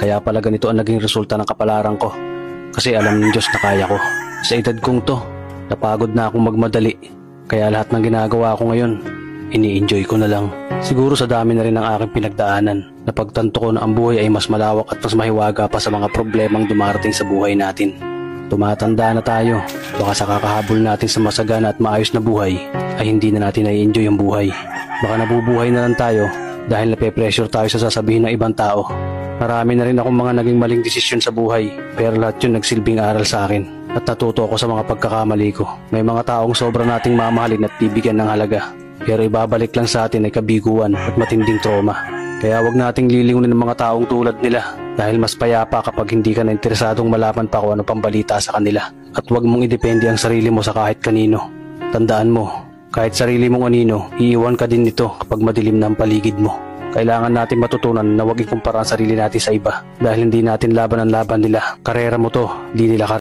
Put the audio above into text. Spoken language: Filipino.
Kaya pala ganito ang naging resulta ng kapalaran ko. Kasi alam ng Diyos na kaya ko. Sa edad kong to, napagod na akong magmadali. Kaya lahat ng ginagawa ko ngayon, ini-enjoy ko na lang. Siguro sa dami na rin ng aking pinagdaanan, napagtanto ko na ang buhay ay mas malawak at mas mahiwaga pa sa mga problemang dumarating sa buhay natin. Tumatanda na tayo, baka sa kakahabol natin sa masagana at maayos na buhay, ay hindi na natin nai-enjoy ang buhay. Baka nabubuhay na lang tayo dahil nape-pressure tayo sa sasabihin ng ibang tao. Marami na rin akong mga naging maling desisyon sa buhay, pero lahat yun nagsilbing aral sa akin at natuto ako sa mga pagkakamali ko. May mga taong sobra nating mamahalin at bibigyan ng halaga, pero ibabalik lang sa atin ay kabiguan at matinding trauma. Kaya wag nating lilingunin ng mga taong tulad nila dahil mas payapa kapag hindi ka na interesadong malaman pa kung ano pang balita sa kanila. At wag mong idepende ang sarili mo sa kahit kanino. Tandaan mo, kahit sarili mong anino, iiwan ka din nito kapag madilim na ang paligid mo. Kailangan natin matutunan na wag ikumpara ang sarili natin sa iba dahil hindi natin laban ang laban nila. Karera mo to, di nila